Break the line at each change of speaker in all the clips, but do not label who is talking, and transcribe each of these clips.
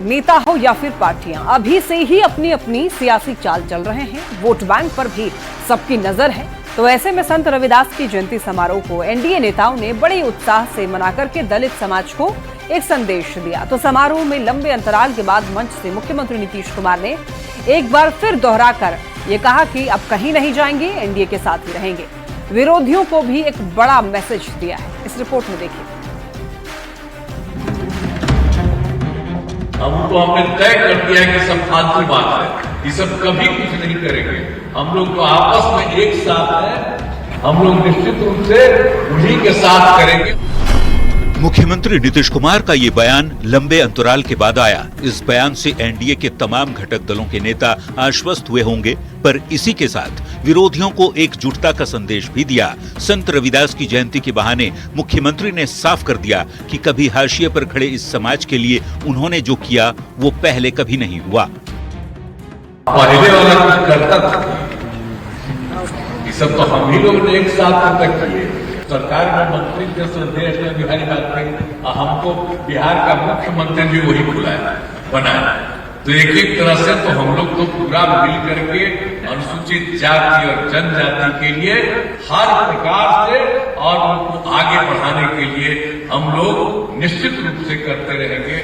नेता हो या फिर पार्टियां, अभी से ही अपनी अपनी सियासी चाल चल रहे हैं। वोट बैंक पर भी सबकी नजर है। तो ऐसे में संत रविदास की जयंती समारोह को एनडीए नेताओं ने बड़े उत्साह से मना करके दलित समाज को एक संदेश दिया। तो समारोह में लंबे अंतराल के बाद मंच से मुख्यमंत्री नीतीश कुमार ने एक बार फिर दोहराकर ये कहा कि अब कहीं नहीं जाएंगे, एनडीए के साथ ही रहेंगे। विरोधियों को भी एक बड़ा मैसेज दिया है। इस रिपोर्ट में देखिए।
हम तो हमने तय कर दिया कि सब फालतू बात है, ये सब कभी कुछ नहीं करेंगे। हम लोग तो आपस में एक साथ हैं, हम लोग निश्चित रूप से उन्हीं के साथ करेंगे।
मुख्यमंत्री नीतीश कुमार का ये बयान लंबे अंतराल के बाद आया। इस बयान से एनडीए के तमाम घटक दलों के नेता आश्वस्त हुए होंगे, पर इसी के साथ विरोधियों को एकजुटता का संदेश भी दिया। संत रविदास की जयंती के बहाने मुख्यमंत्री ने साफ कर दिया कि कभी हाशिए पर खड़े इस समाज के लिए उन्होंने जो किया वो पहले कभी नहीं हुआ।
पहले वाला कुछ करता था, ये सब तो हम ही लोग ने एक साथ तक किए। सरकार में मंत्री के संदेश में बिहारी बात कही, हमको बिहार का मुख्यमंत्री भी वही बुलाया बनाया। तो एक एक तरह से तो हम लोग तो पूरा मिल करके अनुसूचित जाति और जनजाति के लिए हर प्रकार से और उनको आगे बढ़ाने के लिए हम लोग निश्चित रूप से करते रहेंगे।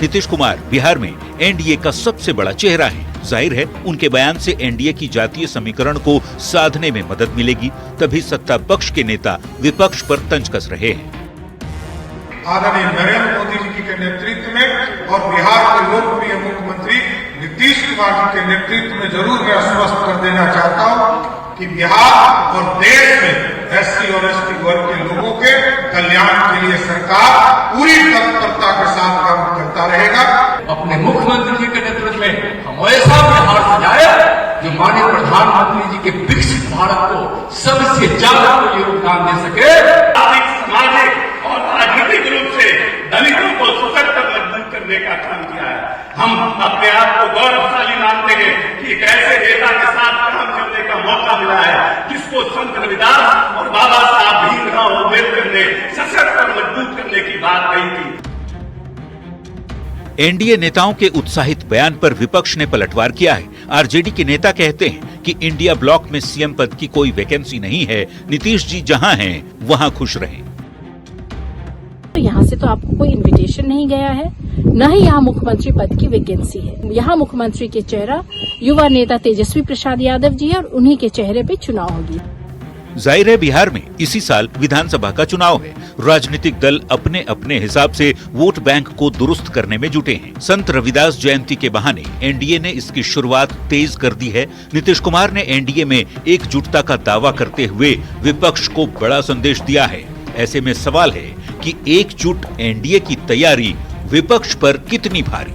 नीतीश कुमार बिहार में एनडीए का सबसे बड़ा चेहरा है। जाहिर है उनके बयान से एनडीए की जातीय समीकरण को साधने में मदद मिलेगी, तभी सत्ता पक्ष के नेता विपक्ष पर तंज कस रहे हैं।
आदरणीय नरेंद्र मोदी जी के नेतृत्व में और बिहार के लोकप्रिय मुख्यमंत्री नीतीश कुमार जी के नेतृत्व में जरूर मैं आश्वस्त कर देना चाहता हूं कि बिहार और देश में एससी और एसटी वर्ग के लोगों के कल्याण के लिए सरकार पूरी तत्परता के साथ काम करता रहेगा।
अपने मुख्यमंत्री जी के नेतृत्व में हम ऐसा बिहार सजाए जो माननीय प्रधानमंत्री जी के विकसित भारत को सबसे ज्यादा योगदान दे सके।
आर्थिक, सामाजिक और राजनीतिक रूप से दलितों को सशक्त और मजबूत करने का काम किया है। हम अपने आप को गौरवशाली मानते हैं कि एक ऐसे नेता के साथ काम करने का मौका मिला है जिसको संत रविदास और बाबा साहब भीमराव अम्बेडकर ने सशक्त और मजबूत करने की बात कही थी।
एनडीए नेताओं के उत्साहित बयान पर विपक्ष ने पलटवार किया है। आरजेडी के नेता कहते हैं कि इंडिया ब्लॉक में सीएम पद की कोई वैकेंसी नहीं है, नीतीश जी जहां हैं वहां खुश रहें।
यहाँ से तो आपको कोई इनविटेशन नहीं गया है, न ही यहाँ मुख्यमंत्री पद की वैकेंसी है। यहाँ मुख्यमंत्री के चेहरा युवा नेता तेजस्वी प्रसाद यादव जी है और उन्हीं के चेहरे पे चुनाव होगी।
जाहिर है बिहार में इसी साल विधानसभा का चुनाव है। राजनीतिक दल अपने अपने हिसाब से वोट बैंक को दुरुस्त करने में जुटे हैं। संत रविदास जयंती के बहाने एनडीए ने इसकी शुरुआत तेज कर दी है। नीतीश कुमार ने एनडीए में एकजुटता का दावा करते हुए विपक्ष को बड़ा संदेश दिया है। ऐसे में सवाल है कि एकजुट एनडीए की तैयारी विपक्ष पर कितनी भारी।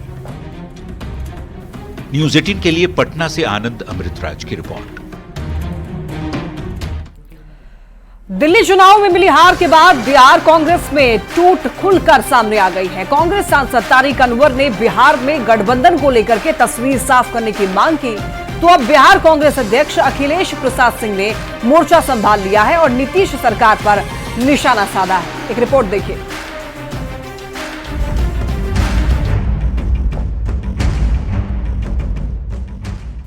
न्यूज़ 18 के लिए पटना से आनंद अमृतराज की रिपोर्ट।
दिल्ली चुनाव में मिली हार के बाद बिहार कांग्रेस में टूट खुलकर सामने आ गई है। कांग्रेस सांसद तारिक अनवर ने बिहार में गठबंधन को लेकर के तस्वीर साफ करने की मांग की। तो अब बिहार कांग्रेस अध्यक्ष अखिलेश प्रसाद सिंह ने मोर्चा संभाल लिया है और नीतीश सरकार पर निशाना साधा है। एक रिपोर्ट देखिए।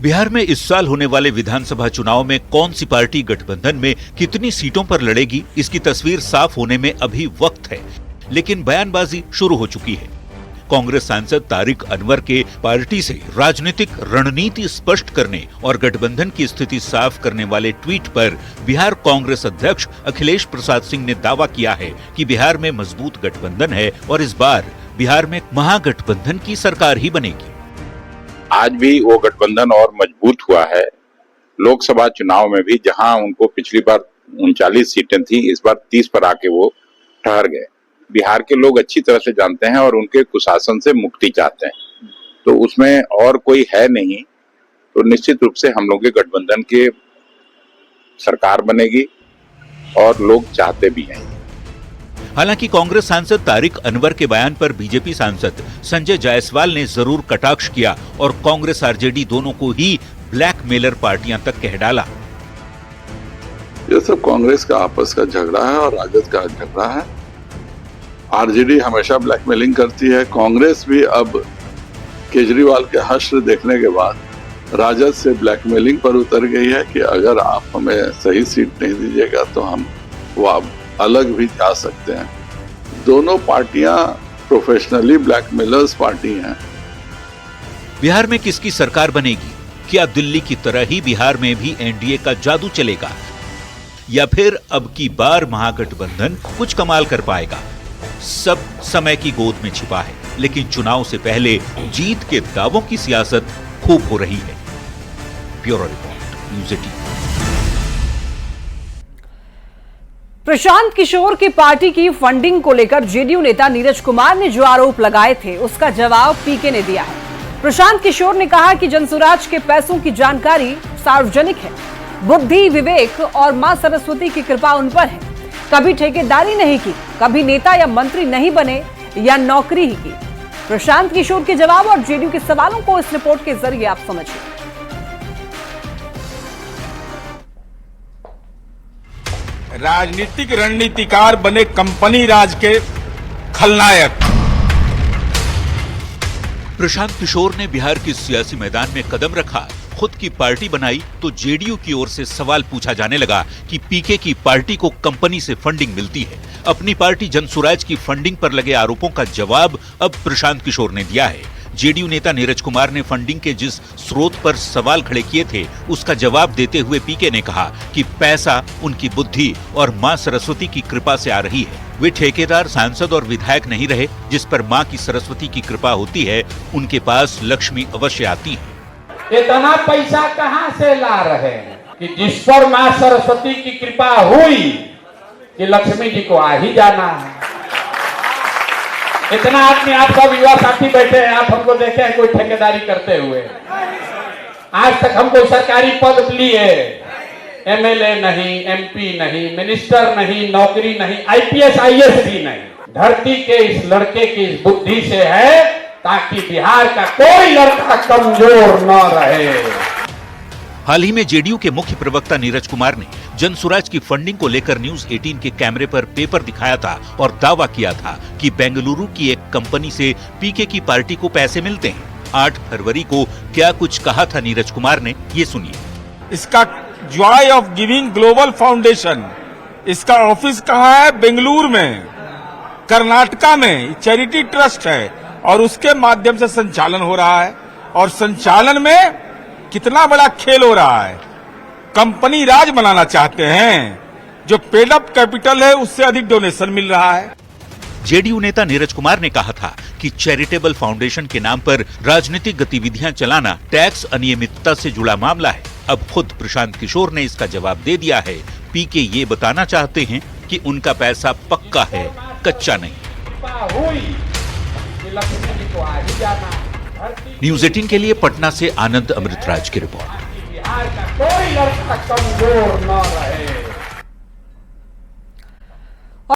बिहार में इस साल होने वाले विधानसभा चुनाव में कौन सी पार्टी गठबंधन में कितनी सीटों पर लड़ेगी, इसकी तस्वीर साफ होने में अभी वक्त है, लेकिन बयानबाजी शुरू हो चुकी है। कांग्रेस सांसद तारिक अनवर के पार्टी से राजनीतिक रणनीति स्पष्ट करने और गठबंधन की स्थिति साफ करने वाले ट्वीट पर बिहार कांग्रेस अध्यक्ष अखिलेश प्रसाद सिंह ने दावा किया है कि बिहार में मजबूत गठबंधन है और इस बार बिहार में महागठबंधन की सरकार ही बनेगी।
आज भी वो गठबंधन और मजबूत हुआ है। लोकसभा चुनाव में भी जहां उनको पिछली बार 39 सीटें थी, इस बार 30 पर आके वो ठहर गए। बिहार के लोग अच्छी तरह से जानते हैं और उनके कुशासन से मुक्ति चाहते हैं, तो उसमें और कोई है नहीं। तो निश्चित रूप से हम लोग के गठबंधन के सरकार बनेगी और लोग चाहते भी हैं।
हालांकि कांग्रेस सांसद तारिक अनवर के बयान पर बीजेपी सांसद संजय जायसवाल ने जरूर कटाक्ष किया और कांग्रेस आरजेडी दोनों को ही ब्लैकमेलर पार्टियां तक कह डाला।
ये सब कांग्रेस का आपस का झगड़ा है और राजद का झगड़ा है। आरजेडी हमेशा ब्लैकमेलिंग करती है। कांग्रेस भी अब केजरीवाल के हश्र देखने के बाद राजद से ब्लैकमेलिंग पर उतर गई है कि अगर आप हमें सही सीट नहीं दीजिएगा तो हम अलग भी जा सकते हैं। दोनों पार्टियां प्रोफेशनली ब्लैकमेलर्स पार्टी हैं।
बिहार में किसकी सरकार बनेगी? क्या दिल्ली की तरह ही बिहार में भी एनडीए का जादू चलेगा, या फिर अब की बार महागठबंधन कुछ कमाल कर पाएगा? सब समय की गोद में छिपा है, लेकिन चुनाव से पहले जीत के दावों की सियासत खूब हो रही है। Bureau report, news 18।
Prashant Kishor की पार्टी की फंडिंग को लेकर जेडीयू नेता नीरज कुमार ने जो आरोप लगाए थे, उसका जवाब पीके ने दिया है। प्रशांत किशोर ने कहा कि जनसुराज के पैसों की जानकारी सार्वजनिक है। बुद्धि, विवेक और मां सरस्वती की कृपा उन पर है। कभी ठेकेदारी नहीं की, कभी नेता या मंत्री नहीं बने या नौकरी ही की। प्रशांत किशोर के जवाब और जेडीयू के सवालों को इस रिपोर्ट के जरिए आप समझिए।
राजनीतिक रणनीतिकार बने कंपनी राज के खलनायक।
प्रशांत किशोर ने बिहार के सियासी मैदान में कदम रखा, खुद की पार्टी बनाई तो जेडीयू की ओर से सवाल पूछा जाने लगा कि पीके की पार्टी को कंपनी से फंडिंग मिलती है। अपनी पार्टी जनसुराज की फंडिंग पर लगे आरोपों का जवाब अब प्रशांत किशोर ने दिया है। जेडीयू नेता नीरज कुमार ने फंडिंग के जिस स्रोत पर सवाल खड़े किए थे, उसका जवाब देते हुए पीके ने कहा कि पैसा उनकी बुद्धि और मां सरस्वती की कृपा से आ रही है। वे ठेकेदार, सांसद और विधायक नहीं रहे। जिस पर मां की सरस्वती की कृपा होती है, उनके पास लक्ष्मी अवश्य आती है।
इतना पैसा कहां से ला रहे हैं कि जिस पर मां सरस्वती की कृपा हुई कि लक्ष्मी जी को आ ही जाना है। इतना आदमी, आप सब युवा साथी बैठे हैं, आप हमको देखे हैं कोई ठेकेदारी करते हुए? आज तक हम कोई सरकारी पद लिए, एमएलए नहीं, एमपी नहीं, मिनिस्टर नहीं, नौकरी नहीं, आईपीएस आईएएस भी नहीं। धरती के इस लड़के की इस बुद्धि से है ताकि बिहार का कोई लड़का कमजोर न रहे।
हाल ही में जेडीयू के मुख्य प्रवक्ता नीरज कुमार ने जनसुराज की फंडिंग को लेकर न्यूज़ 18 के कैमरे पर पेपर दिखाया था और दावा किया था कि बेंगलुरु की एक कंपनी से पीके की पार्टी को पैसे मिलते हैं। 8 फरवरी को क्या कुछ कहा था नीरज कुमार ने, ये सुनिए।
इसका Joy of giving global foundation, इसका ऑफिस कहाँ है? बेंगलुरु में, कर्नाटका में चैरिटी ट्रस्ट है और उसके माध्यम से संचालन हो रहा है। और संचालन में कितना बड़ा खेल हो रहा है। कंपनी राज बनाना चाहते हैं, जो पेड अप कैपिटल है उससे अधिक डोनेशन मिल रहा है।
जेडीयू नेता नीरज कुमार ने कहा था कि चैरिटेबल फाउंडेशन के नाम पर राजनीतिक गतिविधियां चलाना टैक्स अनियमितता से जुड़ा मामला है। अब खुद प्रशांत किशोर ने इसका जवाब दे दिया है। पीके ये बताना चाहते हैं कि उनका पैसा पक्का है, कच्चा नहीं। न्यूज़ 18 के लिए पटना से आनंद अमृतराज की रिपोर्ट।
बिहार का कोई लड़का कमजोर न रहे।